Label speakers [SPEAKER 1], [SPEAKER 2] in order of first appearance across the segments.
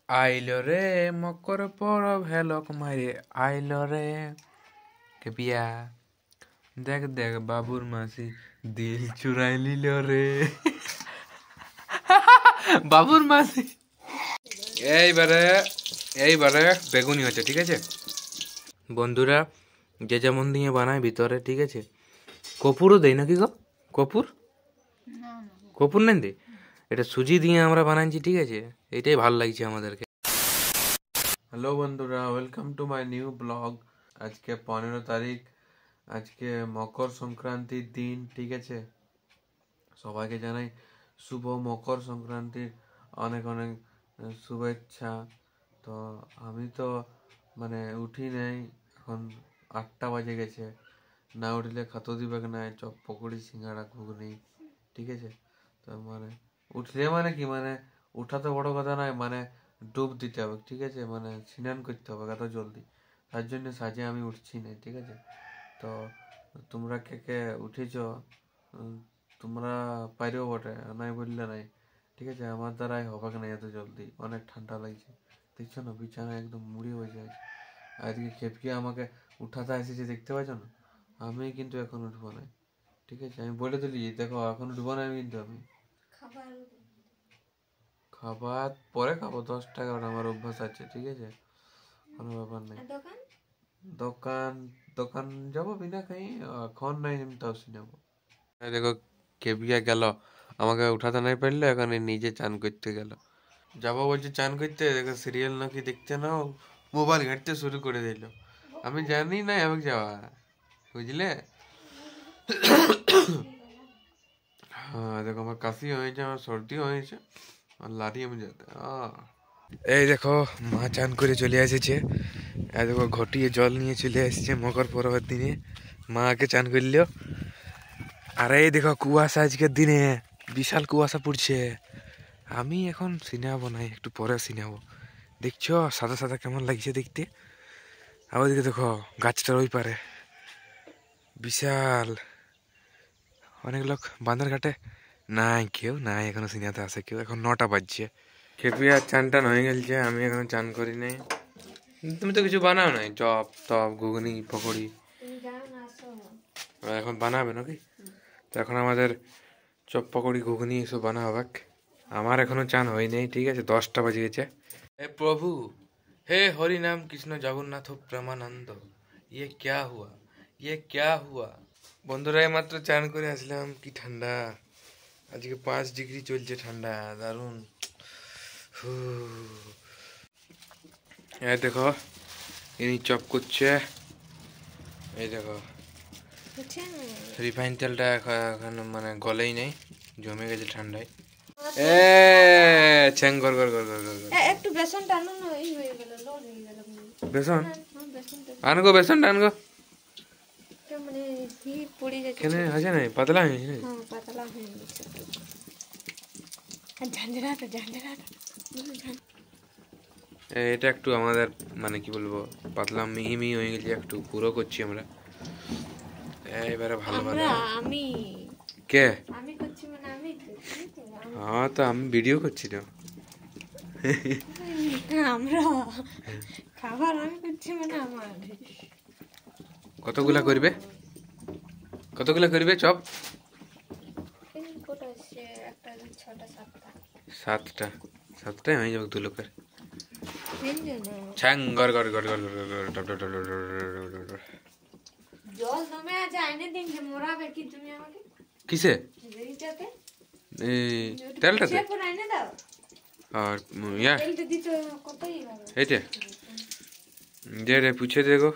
[SPEAKER 1] আইল রে মকর পরব হেলক মারে আইল রে কেপিয়া দেখ দেখ বাবুর মাসি দিল চুরাই লিল রে বাবুর মাসি। এইবারে এইবারে বেগুনি হচ্ছে, ঠিক আছে বন্ধুরা, যে যেমন দিয়ে বানায় ভিতরে, ঠিক আছে। কপুরও দেই নাকি গো? কপুর কপুর নেন দে, এটা সুজি দিয়ে আমরা বানাচ্ছি, ঠিক আছে। এটাই ভাল লাগছে আমাদেরকে। হ্যালো বন্ধুরা, welcome to my new blog. আজকে 15 তারিখ, আজকে মকর সংক্রান্তির দিন, ঠিক আছে। সবাইকে জানাই শুভ মকর সংক্রান্তির অনেক অনেক শুভেচ্ছা। তো আমি তো মানে উঠি নাই, এখন 8টা বাজে গেছে। না উঠলে খাতো দিবে না চপ পকোড়ি সিঙ্গাড়া ঘুগনি, ঠিক আছে। তো মানে উঠলে মানে কি, মানে উঠা তো বড় কথা নয়, মানে ডুব দিতে হবে, ঠিক আছে। মানে স্নান করতে হবে এত জলদি, তার জন্য সাজে আমি উঠছি না, ঠিক আছে। তো তোমরা কে কে উঠেছ, তোমরা পাইরেও বটে, নাই বললে নাই, ঠিক আছে। আমার দ্বারাই হবে না এত জলদি, অনেক ঠান্ডা লাগছে, দেখছো না বিছানা একদম মুড়ি হয়ে যায়। আজকে খেপকে আমাকে উঠাতে এসেছে, দেখতে পাচ্ছ না। আমি কিন্তু এখন উঠবো না, ঠিক আছে। আমি বলে দিলি, দেখো এখন উঠবো না আমি, কিন্তু আমি খাবার পরে খাবো, 10টা 11টা আমার অভ্যাস আছে, ঠিক আছে, কোনো ব্যাপার নেই। দোকান দোকান যাবো বিনা খাই, এখন নাই আমি তাও নেবো। দেখো কেবিয়া গেল, আমাকে উঠাতে নাই পারলে, এখন নিজে চান করতে গেল। যাবো বলছে চান করতে, দেখো সিরিয়াল নাকি দেখতে নাও, মোবাইল ঘাঁটতে শুরু করে দিল। আমি জানি না আমি যাওয়া, বুঝলে। হ্যাঁ দেখো, আমার কাশি হয়েছে, আমার সর্দি হয়েছে, আর লাড়ি আমি যেতে। এই দেখো মা চান করে চলে এসেছে, এই দেখো ঘটিয়ে জল নিয়ে চলে এসেছে মকর পরবের দিনে, মা আগে চান করলো। আর এই দেখো কুয়াশা, আজকের দিনে বিশাল কুয়াশা পড়ছে। আমি এখন সিনেমাবো নাই, একটু পরে সিনেমাবো। দেখছো সাদা সাদা কেমন লাগছে দেখতে। আর ওইদিকে দেখো গাছটার ওই পারে বিশাল অনেক লোক বাঁধের ঘাটে নাই, কেউ নাই এখনো সিনেমাতে আসে কেউ, এখন 9টা বাজছে। খেপিয়া চান টান হয়ে গেছে, আমি এখনো চান করি নাই। তুমি তো কিছু বানাও নাই, চপ টপ ঘুগনি পকোড়ি এখন বানাবে নাকি? তো এখন আমাদের চপ পকোড়ি ঘুগনি এসব বানা হবে। আমার এখনো চান হয় নাই, ঠিক আছে, 10টা বাজে গেছে। হে প্রভু, হে হরি নাম কৃষ্ণ জগন্নাথ প্রেমানন্দ, ইয়ে ক্যা হুয়া, ইয়ে ক্যা হুয়া। বন্ধুরা মাত্র চান করে আসলাম, কি ঠান্ডা, আজকে 5 ডিগ্রি চলছে ঠান্ডা, দারুন। এই দেখো ইনি চপ করছে, এই দেখো রিফাইন তেলটা এখন মানে গলেই নেই, জমে গেছে ঠান্ডায়। এ ছ্যাং গর গর গর গর গর।
[SPEAKER 2] একটু বেসন টানো না, এই হয়ে গেল, লোড হয়ে গেল।
[SPEAKER 1] বেসন আনগো, বেসনটা আনগো।
[SPEAKER 2] মানে কি পড়ে যাচ্ছে,
[SPEAKER 1] কেন আছে না পাতলা হয়ে গেছে?
[SPEAKER 2] হ্যাঁ পাতলা হয়ে গেছে। ঝান্ডাটা ঝান্ডাটা
[SPEAKER 1] এটা একটু আমাদের মানে কি বলবো, পাতলা মিহি মিহি হয়ে গেছে, একটু পুরো করছি আমরা। এবারে ভালো ভালো
[SPEAKER 2] আমি
[SPEAKER 1] কে
[SPEAKER 2] আমি করছি, মানে আমি
[SPEAKER 1] হ্যাঁ, তো আমি ভিডিও করছি না,
[SPEAKER 2] আমরা খাবার আমি করছি, মানে আমার
[SPEAKER 1] কতগুলা করবে, কতগুলা করবে চপ?
[SPEAKER 2] কত আছে, একটা 6টা 7টা
[SPEAKER 1] 7টা, 7টাই হয়ে যাবে 2 লোকের। ছ্যাং গর গর গর গর গর।
[SPEAKER 2] জল দমে আছে, আইনে দিন যে মোরাবে কি তুমি আমাকে
[SPEAKER 1] কিসে?
[SPEAKER 2] এইটাতে,
[SPEAKER 1] এই তেলটাতে
[SPEAKER 2] সে পুরো আইনে দাও।
[SPEAKER 1] আর ইয়া
[SPEAKER 2] তেলটা দিতে কতই হবে,
[SPEAKER 1] এইটা দে রে পুছে দেখো।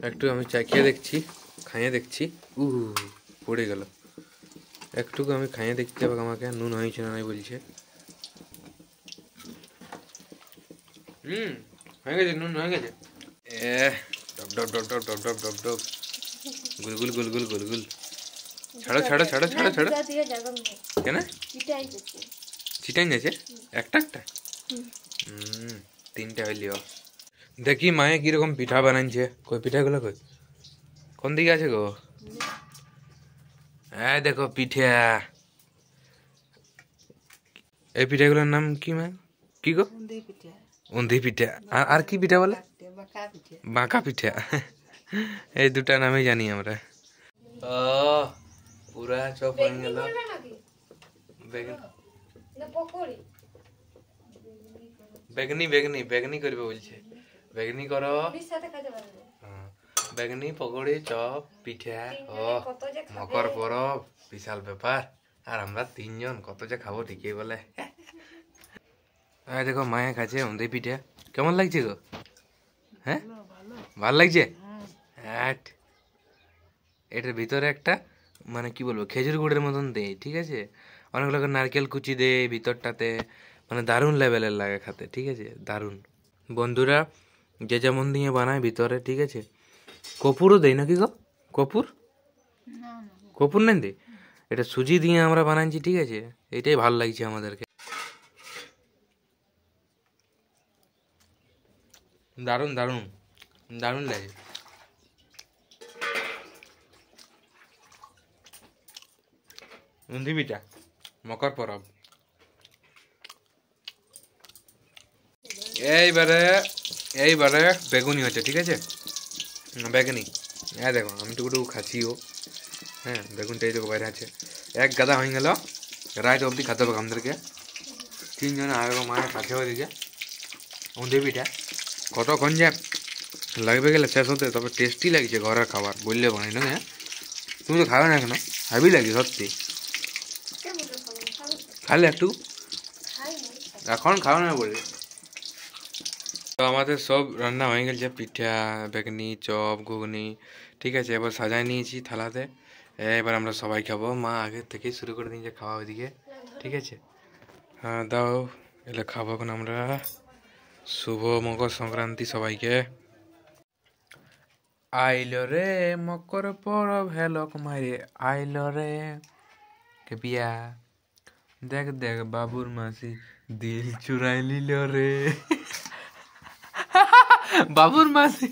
[SPEAKER 1] একটু আমি চাখিয়ে দেখছি, খাইয়ে দেখছি। পড়ে গেল, একটু আমি খাইয়ে দেখতে হবে, আমাকে নুন হয়েছে না নাই বলছে। হয়ে গেছে, নুন হয়ে গেছে। ডব ডব ডব ডব ডব ডব ডব, গুলগুল গুলগুল গুলগুল। ছাড়ো ছাড়ো ছাড়ো ছাড়ো ছাড়ো। কেন চিটাই যাচ্ছে? একটা একটা 3টা হইলিও। দেখি মায়ে কিরকম পিঠা বানাইছে, কই পিঠাগুলো কই, কোন দিকে আছে গো? এই দেখো পিঠা, এই পিঠাগুলোর নাম কি মা? কি গো? উন্ধি পিঠা। আর কি পিঠা বলে? বাঁকা পিঠা। এই দুটা নামই জানি আমরা। ও পুরা চপ হয়ে গেল। বেগনি বেগনি বেগনি করবে বলছে, বেগনি করো। বেগনি, পকোড়ি, চপ, পিঠা। ও মকর পরব বিশাল ব্যাপার, আর আমরা তিনজন কত যে খাবো ঠিকই বলে। দেখো মায়া খাচ্ছে উন্ধি পিঠা, কেমন লাগছে গো? হ্যাঁ ভাল লাগছে। এটার ভিতরে একটা মানে কি বলবো খেজুর গুড়ের মতন দেয়, ঠিক আছে, অনেক লোক নারকেল কুচি দেয় ভিতরটাতে, মানে দারুণ লেভেলের লাগে খাতে, ঠিক আছে, দারুণ। বন্ধুরা যে যেমন দিয়ে বানায় ভিতরে, ঠিক আছে, কপুরও দেয় নাকি গো? কপুর, কপুর নেই দে, এটা সুজি দিয়ে আমরা বানাইছি, ঠিক আছে, এটাই ভাল লাগছে আমাদেরকে, দারুণ দারুণ দারুণ লাগে। উন্ধি পিঠা মকর পরব। এইবারে এইবারে বেগুনি হচ্ছে, ঠিক আছে, বেগুনি। হ্যাঁ দেখো আমি টুকুটুকু খাচ্ছিও। হ্যাঁ বেগুনটা এই দেখো বাইরে আছে, এক গাদা হয়ে গেল, রাত অবধি খাতে হবে আমাদেরকে তিনজনে। আর মায়ের কাছে ওদিকে উন্ধি পিঠা কতক্ষণ যে লাগবে গেলে শেষ হতে, তবে টেস্টি লাগছে ঘরের খাবার বললে বানাই না। হ্যাঁ তুমি তো খাবে না কেন, হাবি লাগে সত্যি, খালে একটু এখন খাও না বলে। তো আমাদের সব রান্না হয়ে গেছে, পিঠা, বেগনি, চপ, ঘুগনি, ঠিক আছে, এবার সাজায় নিয়েছি থালাতে, এবার আমরা সবাই খাবো। মা আগের থেকেই শুরু করে দিয়েছে খাওয়া ওইদিকে, ঠিক আছে। হ্যাঁ দাও, এলে খাবো এখন আমরা। শুভ মকর সংক্রান্তি সবাইকে। আইলো রে মকর পরব হেলো কুমারে, আইলো রে কে বিয়া, দেখ দেখ বাবুর মাসি দিল চুরাই লিল রে। বাবুর মাসি।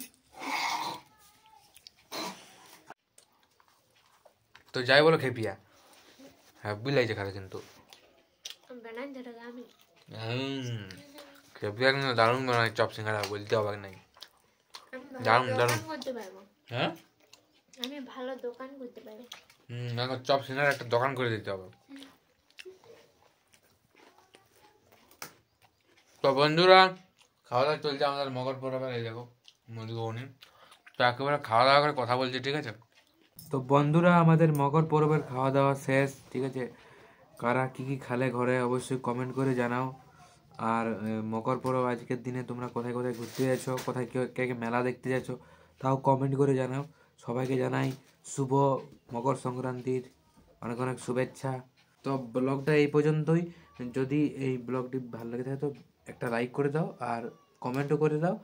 [SPEAKER 1] তো যাই বলো খেপিয়া, হ্যাপি লাগছে খাতে কিন্তু। খেপিয়া কিন্তু দারুণ বানায় চপ সিঙ্গারা, বলতে হবে নাই, দারুণ দারুণ। হ্যাঁ
[SPEAKER 2] আমি ভালো দোকান করতে পারি।
[SPEAKER 1] চপ সিঙ্গারা একটা দোকান করে দিতে হবে। তো বন্ধুরা খাওয়া দাওয়া চলছে আমাদের মকর পরবের, এই দেখো মধুবনী, তো একেবারে খাওয়া দাওয়া করে কথা বলছি, ঠিক আছে। তো বন্ধুরা আমাদের মকর পরবের খাওয়া দাওয়া শেষ, ঠিক আছে, কারা কি কি খালে ঘরে অবশ্যই কমেন্ট করে জানাও। আর মকর পরব আজকের দিনে তোমরা কোথায় কোথায় ঘুরতে যাচ্ছ, কোথায় কে কে মেলা দেখতে যাচ্ছ, তাও কমেন্ট করে জানাও। সবাইকে জানাই শুভ মকর সংক্রান্তির অনেক অনেক শুভেচ্ছা। তো ব্লগটা এই পর্যন্তই, যদি এই ব্লগটি ভালো লেগে থাকে তো একটা লাইক করে দাও আর কমেন্টও করে দাও।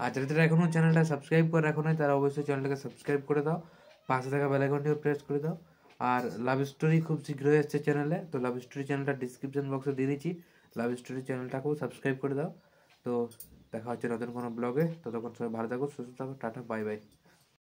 [SPEAKER 1] আর যারা যারা এখনও চ্যানেলটা সাবস্ক্রাইব করে রাখো নাই তারা অবশ্যই চ্যানেলটাকে সাবস্ক্রাইব করে দাও, পাশে থাকা বেল আইকনটিও প্রেস করে দাও। আর লাভ স্টোরি খুব শীঘ্রই আসছে চ্যানেলে, তো লাভ স্টোরি চ্যানেলটা ডিসক্রিপশন বক্সে দিয়ে দিচ্ছি, লাভ স্টোরি চ্যানেলটাকেও সাবস্ক্রাইব করে দাও। তো দেখা হচ্ছে নতুন কোনো ব্লগে, ততক্ষণ সবাই ভালো থাকো, সুস্থ থাকো, টাটা বাই বাই।